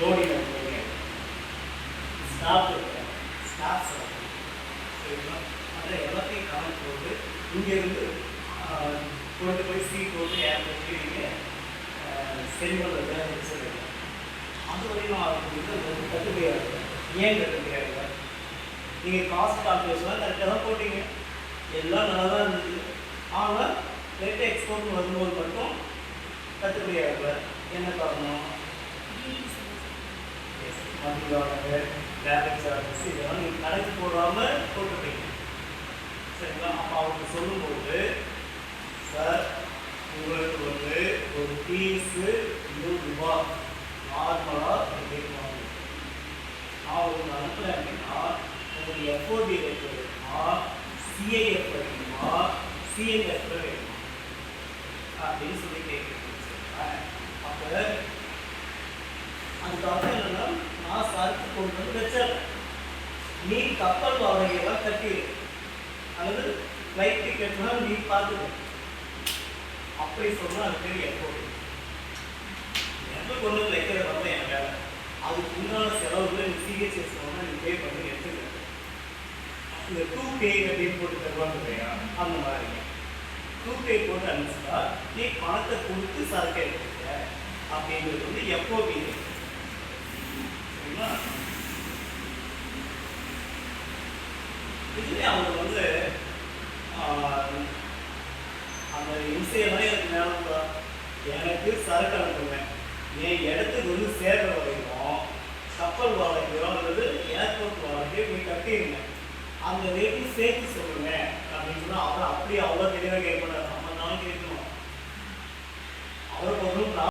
Loading அனுப்புவீங்க, stop இருக்கு, stop சொல்லணும். சரிங்களா? அதை எல்லாத்தையும் கணக்கு போட்டு இங்கேருந்து கொண்டு போய் சீட் போட்டு ஏர் போட்டு நீங்கள் சென்ட் பண்ணுறது வச்சுருக்கீங்க. அது வரையும் அது கட்டுப்படியாக இருக்குது. ஏன் கட்டுப்படியாக இல்லை? நீங்கள் காஸ்ட் கால்குலேஷன்லாம் கரெக்டாக தான் போட்டீங்க, எல்லாம் நல்லா தான் இருந்தது. ஆனால் ரேட்டு எக்ஸ்போர்ட் வரும்போது மட்டும் கட்டுப்படியாக இல்லை. என்ன காரணம்? மதிவாக டேரக்ட் சார்ஜஸ் இதெல்லாம் நீங்கள் கணக்கு போடாமல் போட்டுப்பீங்க. சரிங்களா? அப்போ அவருக்கு சொல்லும்போது, சார் உங்களுக்கு வந்து ஒரு பீஸு 100 ரூபா நார்மலாக கேட்கணும். நான் உங்களுக்கு அனுப்புகிறேன் அப்படின்னா உங்களுக்கு எஃப்ஓடி ரேட் வேணுமா, சிஐஎஃப் வேணுமா, சிஎன்எஃப் வேணுமா அப்படின்னு சொல்லி கேட்குறேன். அப்போ அதுக்காக என்னன்னா, நான் சரக்கு கொண்டு வந்து வச்சிடறேன், நீ கப்பல் வாடகையெல்லாம் கட்டிடு அல்லது ஃப்ளைட் டிக்கெட்லாம் நீ பார்த்துக்க. அப்படி சொன்னால் அது பேர் எஃப்ஓடி. எப்போ கொண்டு வந்து வைக்கிறது வந்து என் வேலை. அதுக்கு உண்டான செலவுகளை நீ சிஹெச்எஸ் போனால் நீ பே பண்ணி எடுத்துக்க. இந்த 2K அப்படின்னு போட்டு தருவாங்க இல்லையா, அந்த மாதிரி 2K போட்டு அனுப்பிச்சா நீ பணத்தை கொடுத்து சரக்கு எடுத்துக்க அப்படிங்கிறது வந்து எஃப்ஓபி. சரிங்களா? இதுலேயே அவங்க வந்து அந்த இம்சையெல்லாம் எனக்கு மேலே எனக்கு சரக்கு அனுப்புவேன், என் இடத்துக்கு வந்து சேர்ற வரைக்கும் கப்பல் வாடகையோ அல்லது ஏர்போர்ட் வாடகையோ நீ கட்டிடுங்க, அந்த ரேட்டும் சேர்த்து சொல்லுங்க அப்படின்னு சொன்னால் அவர் அப்படியே அவ்வளோ தெளிவாக கேட்க மாட்டார். நம்ம நாளைக்கு